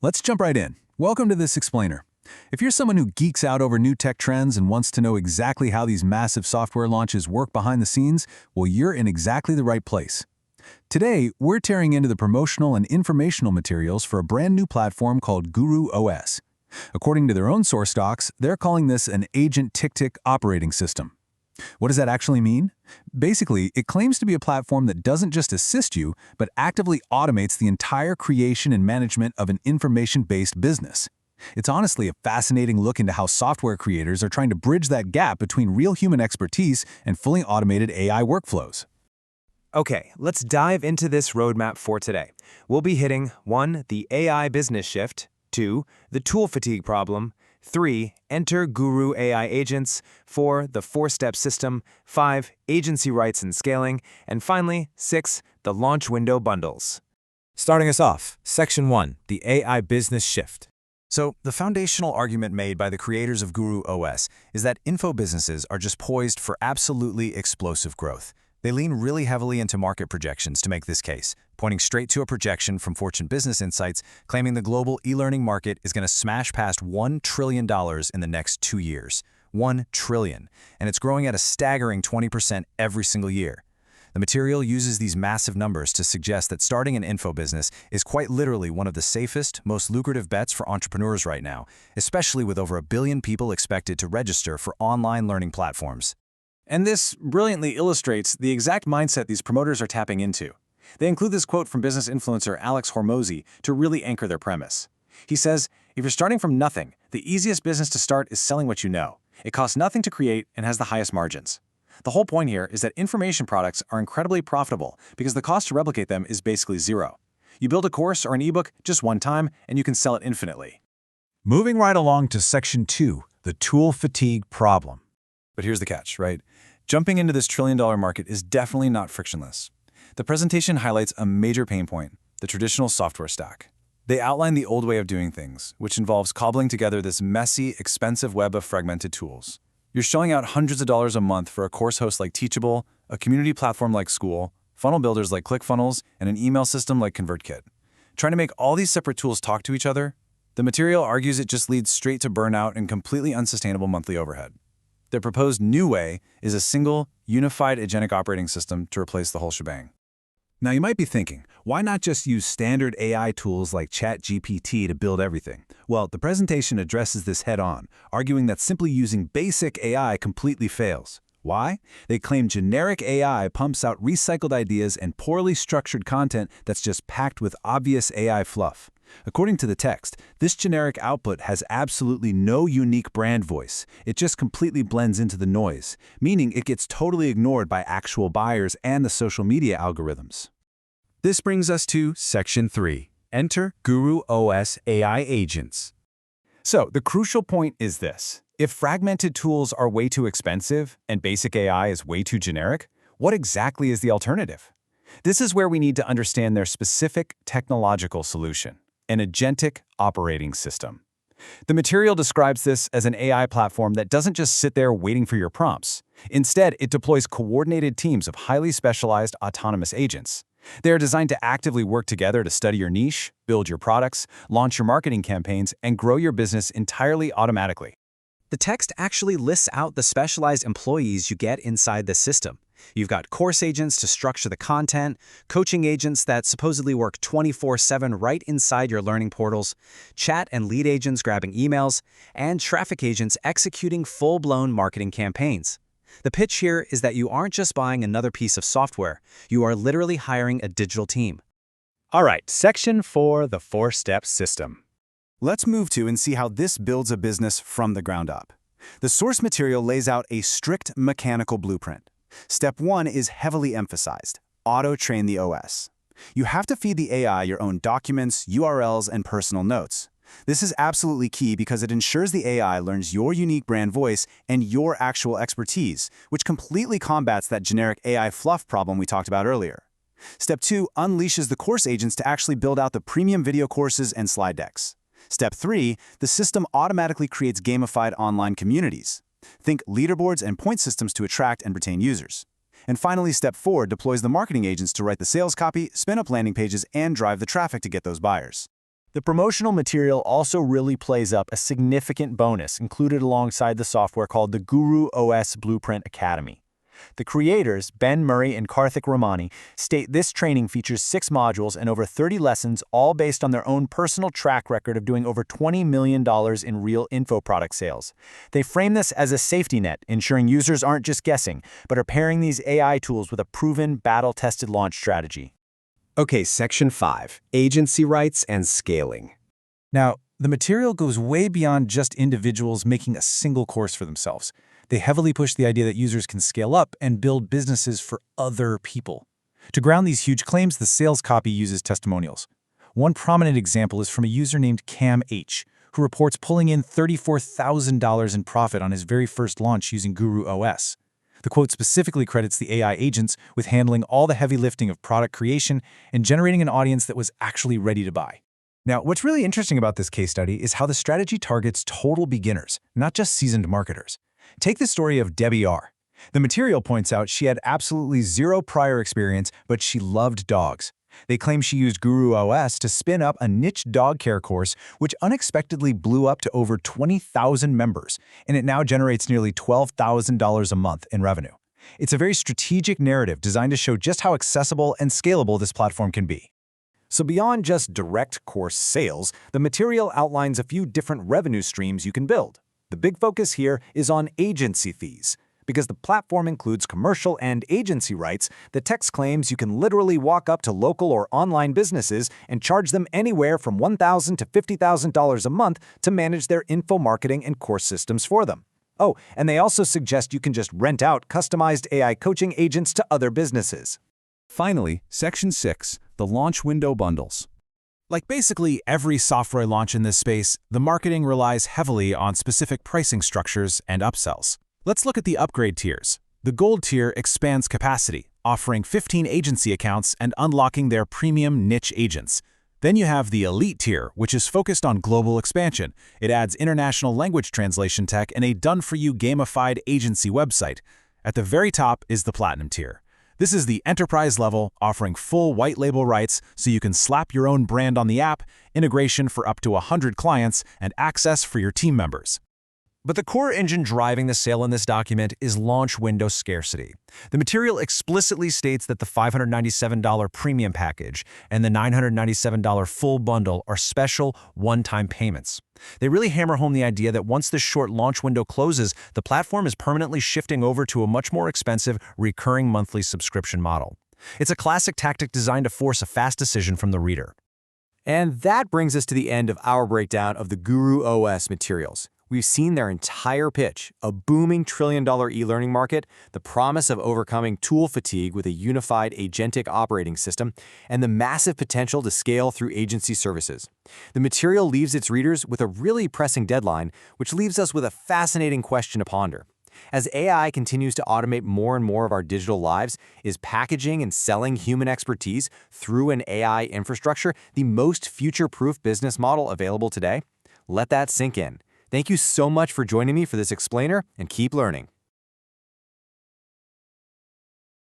Let's jump right in. Welcome to this explainer. If you're someone who geeks out over new tech trends and wants to know exactly how these massive software launches work behind the scenes, well, you're in exactly the right place. Today, we're tearing into the promotional and informational materials for a brand new platform called GuruOS. According to their own source docs, they're calling this an Agentic operating system. What does that actually mean? Basically, it claims to be a platform that doesn't just assist you, but actively automates the entire creation and management of an information-based business. It's honestly a fascinating look into how software creators are trying to bridge that gap between real human expertise and fully automated AI workflows. Okay, let's dive into this roadmap for today. We'll be hitting 1. The AI business shift, 2. The tool fatigue problem, 3. Enter Guru AI agents, 4. The 4-step system, 5. Agency rights and scaling, and finally, 6. The launch window bundles. Starting us off, Section 1, the AI business shift. So, the foundational argument made by the creators of GuruOS is that info businesses are just poised for absolutely explosive growth. They lean really heavily into market projections to make this case, pointing straight to a projection from Fortune Business Insights claiming the global e-learning market is going to smash past $1 trillion in the next 2 years. $1 trillion. And it's growing at a staggering 20% every single year. The material uses these massive numbers to suggest that starting an info business is quite literally one of the safest, most lucrative bets for entrepreneurs right now, especially with over 1 billion people expected to register for online learning platforms. And this brilliantly illustrates the exact mindset these promoters are tapping into. They include this quote from business influencer Alex Hormozi to really anchor their premise. He says, "If you're starting from nothing, the easiest business to start is selling what you know. It costs nothing to create and has the highest margins." The whole point here is that information products are incredibly profitable because the cost to replicate them is basically zero. You build a course or an ebook just one time and you can sell it infinitely. Moving right along to Section 2, the tool fatigue problem. But here's the catch, right? Jumping into this trillion-dollar market is definitely not frictionless. The presentation highlights a major pain point, the traditional software stack. They outline the old way of doing things, which involves cobbling together this messy, expensive web of fragmented tools. You're shelling out hundreds of dollars a month for a course host like Teachable, a community platform like School, funnel builders like ClickFunnels, and an email system like ConvertKit. Trying to make all these separate tools talk to each other? The material argues it just leads straight to burnout and completely unsustainable monthly overhead. Their proposed new way is a single, unified agentic operating system to replace the whole shebang. Now you might be thinking, why not just use standard AI tools like ChatGPT to build everything? Well, the presentation addresses this head-on, arguing that simply using basic AI completely fails. Why? They claim generic AI pumps out recycled ideas and poorly structured content that's just packed with obvious AI fluff. According to the text, this generic output has absolutely no unique brand voice. It just completely blends into the noise, meaning it gets totally ignored by actual buyers and the social media algorithms. This brings us to Section 3. Enter GuruOS AI agents. So, the crucial point is this. If fragmented tools are way too expensive and basic AI is way too generic, what exactly is the alternative? This is where we need to understand their specific technological solution. An agentic operating system. The material describes this as an AI platform that doesn't just sit there waiting for your prompts. Instead, it deploys coordinated teams of highly specialized autonomous agents. They are designed to actively work together to study your niche, build your products, launch your marketing campaigns, and grow your business entirely automatically. The text actually lists out the specialized employees you get inside the system. You've got course agents to structure the content, coaching agents that supposedly work 24/7 right inside your learning portals, chat and lead agents grabbing emails, and traffic agents executing full-blown marketing campaigns. The pitch here is that you aren't just buying another piece of software, you are literally hiring a digital team. All right, Section 4, the 4-step system. Let's move to and see how this builds a business from the ground up. The source material lays out a strict mechanical blueprint. Step 1 is heavily emphasized: auto-train the OS. You have to feed the AI your own documents, URLs, and personal notes. This is absolutely key because it ensures the AI learns your unique brand voice and your actual expertise, which completely combats that generic AI fluff problem we talked about earlier. Step 2 unleashes the course agents to actually build out the premium video courses and slide decks. Step 3, the system automatically creates gamified online communities. Think leaderboards and point systems to attract and retain users. And finally, Step 4 deploys the marketing agents to write the sales copy, spin up landing pages, and drive the traffic to get those buyers. The promotional material also really plays up a significant bonus included alongside the software called the GuruOS Blueprint Academy. The creators, Ben Murray and Karthik Ramani, state this training features 6 modules and over 30 lessons, all based on their own personal track record of doing over $20 million in real info product sales. They frame this as a safety net, ensuring users aren't just guessing, but are pairing these AI tools with a proven, battle-tested launch strategy. Okay, Section 5, Agency Rights and Scaling. Now, the material goes way beyond just individuals making a single course for themselves. They heavily push the idea that users can scale up and build businesses for other people. To ground these huge claims, the sales copy uses testimonials. One prominent example is from a user named Cam H, who reports pulling in $34,000 in profit on his very first launch using GuruOS. The quote specifically credits the AI agents with handling all the heavy lifting of product creation and generating an audience that was actually ready to buy. Now, what's really interesting about this case study is how the strategy targets total beginners, not just seasoned marketers. Take the story of Debbie R. The material points out she had absolutely zero prior experience, but she loved dogs. They claim she used GuruOS to spin up a niche dog care course, which unexpectedly blew up to over 20,000 members, and it now generates nearly $12,000 a month in revenue. It's a very strategic narrative designed to show just how accessible and scalable this platform can be. So beyond just direct course sales, the material outlines a few different revenue streams you can build. The big focus here is on agency fees. Because the platform includes commercial and agency rights, the text claims you can literally walk up to local or online businesses and charge them anywhere from $1,000 to $50,000 a month to manage their info marketing and course systems for them. Oh, and they also suggest you can just rent out customized AI coaching agents to other businesses. Finally, Section 6, the launch window bundles. Like basically every software launch in this space, the marketing relies heavily on specific pricing structures and upsells. Let's look at the upgrade tiers. The Gold tier expands capacity, offering 15 agency accounts and unlocking their premium niche agents. Then you have the Elite tier, which is focused on global expansion. It adds international language translation tech and a done-for-you gamified agency website. At the very top is the Platinum tier. This is the enterprise level, offering full white label rights so you can slap your own brand on the app, integration for up to 100 clients, and access for your team members. But the core engine driving the sale in this document is launch window scarcity. The material explicitly states that the $597 premium package and the $997 full bundle are special one-time payments. They really hammer home the idea that once this short launch window closes, the platform is permanently shifting over to a much more expensive, recurring monthly subscription model. It's a classic tactic designed to force a fast decision from the reader. And that brings us to the end of our breakdown of the GuruOS materials. We've seen their entire pitch, a booming trillion-dollar e-learning market, the promise of overcoming tool fatigue with a unified agentic operating system, and the massive potential to scale through agency services. The material leaves its readers with a really pressing deadline, which leaves us with a fascinating question to ponder. As AI continues to automate more and more of our digital lives, is packaging and selling human expertise through an AI infrastructure the most future-proof business model available today? Let that sink in. Thank you so much for joining me for this explainer, and keep learning.